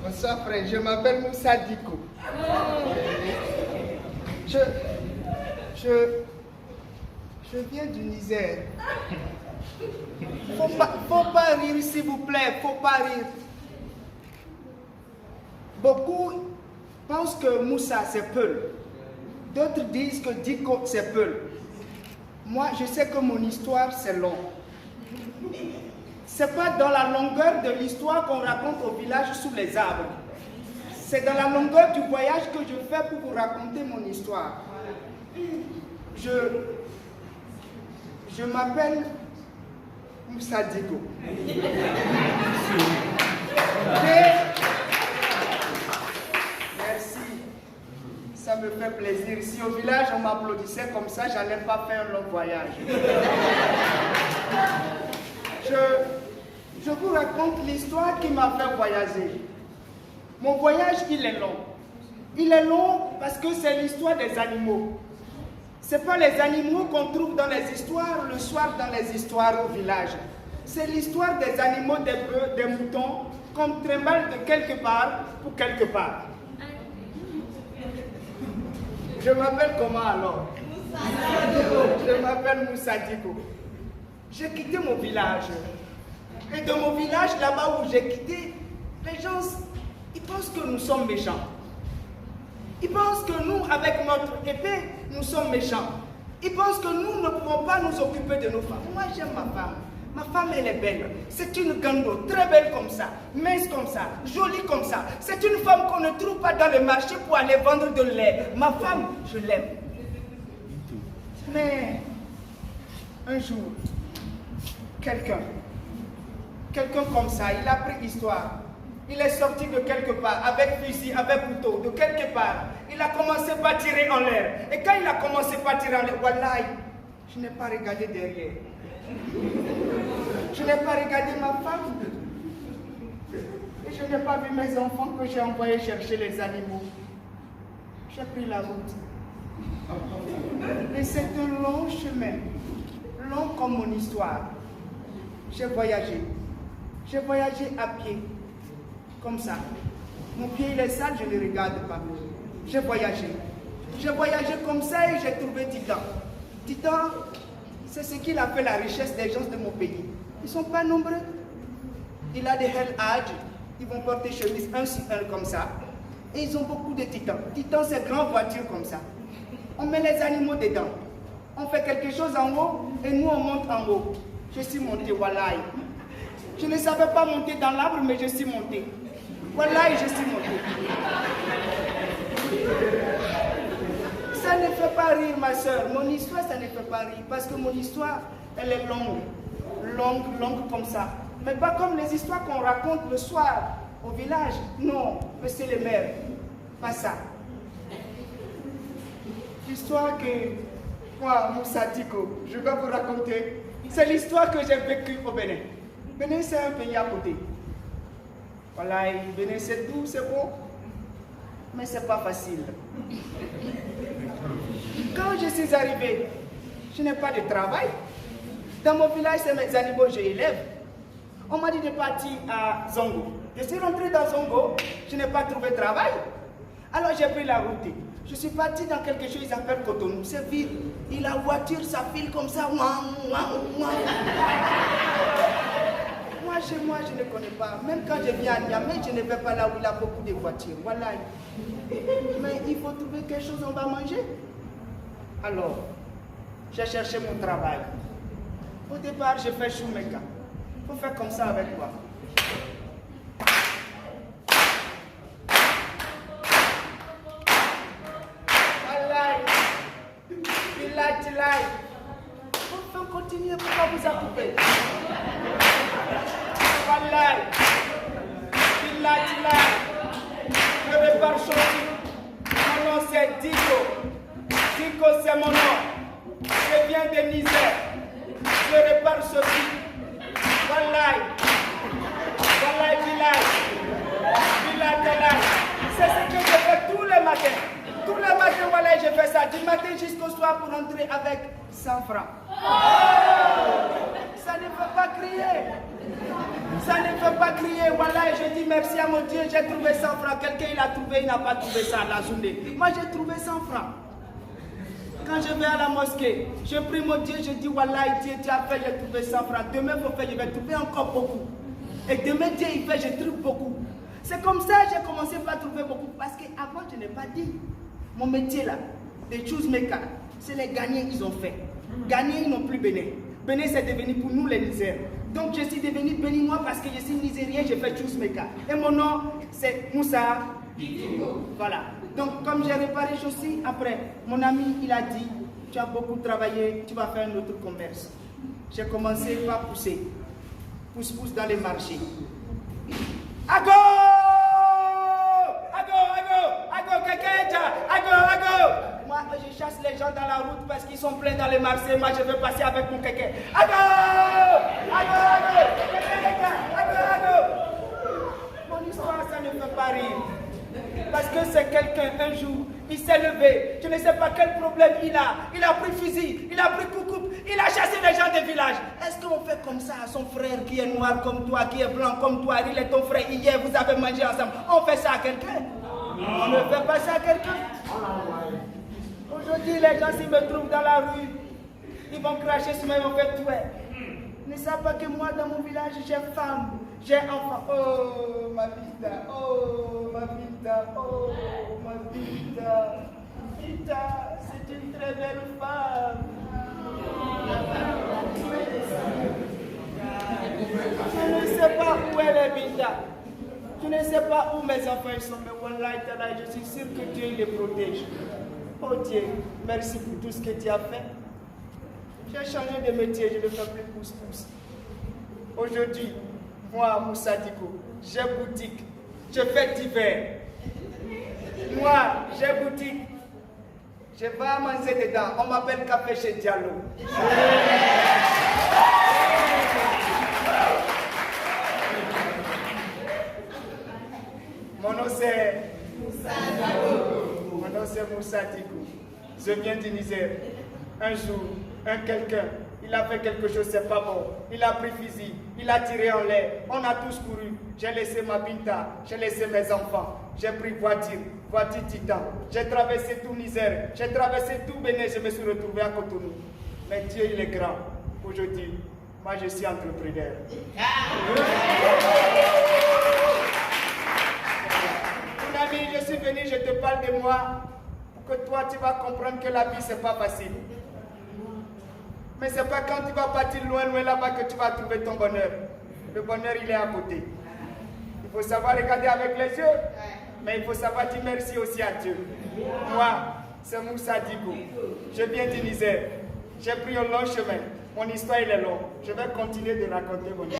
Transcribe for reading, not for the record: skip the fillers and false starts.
Bonsoir frère, je m'appelle Moussa Diko. Je viens du Niger. Faut pas rire s'il vous plaît, faut pas rire. Beaucoup pensent que Moussa c'est Peul. D'autres disent que Diko c'est Peul. Moi je sais que mon histoire c'est long. C'est pas dans la longueur de l'histoire qu'on raconte au village sous les arbres. C'est dans la longueur du voyage que je fais pour vous raconter mon histoire. Je m'appelle Moussa Diko. Merci. Ça me fait plaisir. Si au village on m'applaudissait comme ça, j'allais pas faire un long voyage. Je vous raconte l'histoire qui m'a fait voyager. Mon voyage, il est long. Il est long parce que c'est l'histoire des animaux. Ce n'est pas les animaux qu'on trouve dans les histoires le soir dans les histoires au village. C'est l'histoire des animaux, des bœufs, des moutons qu'on trimballe de quelque part pour quelque part. Je m'appelle comment alors? Je m'appelle Moussa Diko. J'ai quitté mon village. Et de mon village, là-bas où j'ai quitté, les gens, ils pensent que nous sommes méchants. Ils pensent que nous, avec notre épée, nous sommes méchants. Ils pensent que nous ne pouvons pas nous occuper de nos femmes. Moi, j'aime ma femme. Ma femme, elle est belle. C'est une gando, très belle comme ça, mince comme ça, jolie comme ça. C'est une femme qu'on ne trouve pas dans le marché pour aller vendre de lait. Ma femme, je l'aime. Mais, un jour, quelqu'un comme ça, il a pris histoire. Il est sorti de quelque part, avec fusil, avec couteau, de quelque part. Il a commencé par tirer en l'air. Et quand il a commencé par tirer en l'air, wallahi, je n'ai pas regardé derrière. Je n'ai pas regardé ma femme. Et je n'ai pas vu mes enfants que j'ai envoyés chercher les animaux. J'ai pris la route. Et c'est un long chemin, long comme mon histoire. J'ai voyagé. J'ai voyagé à pied, comme ça. Mon pied il est sale, je ne regarde pas. J'ai voyagé. J'ai voyagé comme ça et j'ai trouvé Titan. Titan, c'est ce qu'il a fait la richesse des gens de mon pays. Ils ne sont pas nombreux. Il a des hell âge. Ils vont porter chemise un sur un comme ça. Et ils ont beaucoup de titans. Titan, c'est grande voiture comme ça. On met les animaux dedans. On fait quelque chose en haut et nous on monte en haut. Je suis monté, wallahi. Je ne savais pas monter dans l'arbre, mais je suis monté. Wallahi, je suis monté. Ça ne fait pas rire, ma soeur. Mon histoire, ça ne fait pas rire. Parce que mon histoire, elle est longue. Longue comme ça. Mais pas comme les histoires qu'on raconte le soir au village. Non, monsieur le maire. Pas ça. L'histoire que moi, Moussa Diko, je vais vous raconter, c'est l'histoire que j'ai vécue au Bénin. Bénin, c'est un pays à côté. Voilà, Bénin, c'est doux, c'est bon, mais c'est pas facile. Quand je suis arrivé, je n'ai pas de travail. Dans mon village, c'est mes animaux, je élève. On m'a dit de partir à Zongo. Je suis rentré dans Zongo, je n'ai pas trouvé de travail. Alors j'ai pris la route. Je suis parti dans quelque chose qu'ils appellent Cotonou. C'est vide. Et la voiture, ça file comme ça. Moi, chez moi, je ne connais pas. Même quand je viens à Niamey, je ne vais pas là où il y a beaucoup de voitures. Voilà. Mais il faut trouver quelque chose, on va manger. Alors, j'ai cherché mon travail. Au départ, j'ai fait choumeka. Il faut faire comme ça avec moi. Il faut continuer, pourquoi vous a coupé? Wallahi, je répare Chaussy. Mon nom c'est Diko. Diko c'est mon nom. Je viens de Niger. Je répare Chaussy. Wallahi, Bilal. C'est ce que je fais tous les matins. Tous les matins, voilà, je fais ça. Du matin jusqu'au soir pour rentrer avec 100 francs. Ça ne fait pas crier. Voilà, et je dis merci à mon Dieu, j'ai trouvé 100 francs. Quelqu'un il a trouvé, il n'a pas trouvé ça à la journée. Moi j'ai trouvé 100 francs. Quand je vais à la mosquée, je prie mon Dieu, je dis voilà, Dieu, tu as fait, j'ai trouvé 100 francs. Demain, il faut faire, je vais trouver encore beaucoup. Et demain, Dieu, il fait, je trouve beaucoup. C'est comme ça que j'ai commencé par trouver beaucoup. Parce qu'avant, je n'ai pas dit. Mon métier là, des choses méca, c'est les gagnants ils ont fait. Gagnants, ils n'ont plus béni. Béni, c'est devenu pour nous les Nigériens. Donc, je suis devenu béninois parce que je suis nigérien, je fais chose méca. Et mon nom, c'est Moussa. Voilà. Donc, comme j'ai réparé aussi, après, mon ami, il a dit, tu as beaucoup travaillé, tu vas faire un autre commerce. J'ai commencé par pousser. Pousse-pousse dans les marchés. Ago! Ago! Moi, je chasse les gens dans la route parce qu'ils sont pleins dans les marchés. Moi, je veux passer avec mon kéké. Ago! Mon histoire, ça ne fait pas rire. Parce que c'est quelqu'un, un jour, il s'est levé, je ne sais pas quel problème il a pris fusil, il a pris coucoupe, il a chassé les gens des villages. Est-ce qu'on fait comme ça à son frère qui est noir comme toi, qui est blanc comme toi, il est ton frère, hier vous avez mangé ensemble, on fait ça à quelqu'un? On ne fait pas ça à quelqu'un. Aujourd'hui, les gens, s'ils me trouvent dans la rue, ils vont cracher sur moi, ils vont faire tout. Ils ne savent pas que moi, dans mon village, j'ai femme, j'ai enfant. Oh, ma vida, oh, ma vida, oh, ma vida. Vita, c'est une très belle femme. Je ne sais pas où elle est, Vita. Je ne sais pas où mes enfants sont, mais Wallahi Ta'ala, je suis sûr que Dieu les protège. Oh Dieu, merci pour tout ce que tu as fait. J'ai changé de métier, je ne fais plus pousse-pousse. Aujourd'hui, moi, Moussa Diko, j'ai boutique, je fais divers. Moi, j'ai boutique, je vais manger dedans. On m'appelle Café chez Diallo. Mon nom c'est Moussa Diko. Mon nom c'est Moussa Diko. Je viens du Niger. Un jour, quelqu'un, il a fait quelque chose, c'est pas bon. Il a pris fusil, il a tiré en l'air. On a tous couru. J'ai laissé ma binta, j'ai laissé mes enfants. J'ai pris voiture Titan. J'ai traversé tout Niger, j'ai traversé tout Bénin, je me suis retrouvé à Cotonou. Mais Dieu, il est grand. Aujourd'hui, moi, je suis entrepreneur. Mon ami, je suis venu, je te parle de moi, pour que toi, tu vas comprendre que la vie, c'est pas facile. Mais c'est pas quand tu vas partir loin là-bas que tu vas trouver ton bonheur. Le bonheur, il est à côté. Il faut savoir regarder avec les yeux, mais il faut savoir dire merci aussi à Dieu. Moi, c'est Moussa Diko. Je viens du Niger. J'ai pris un long chemin. Mon histoire, elle est longue. Je vais continuer de raconter mon histoire.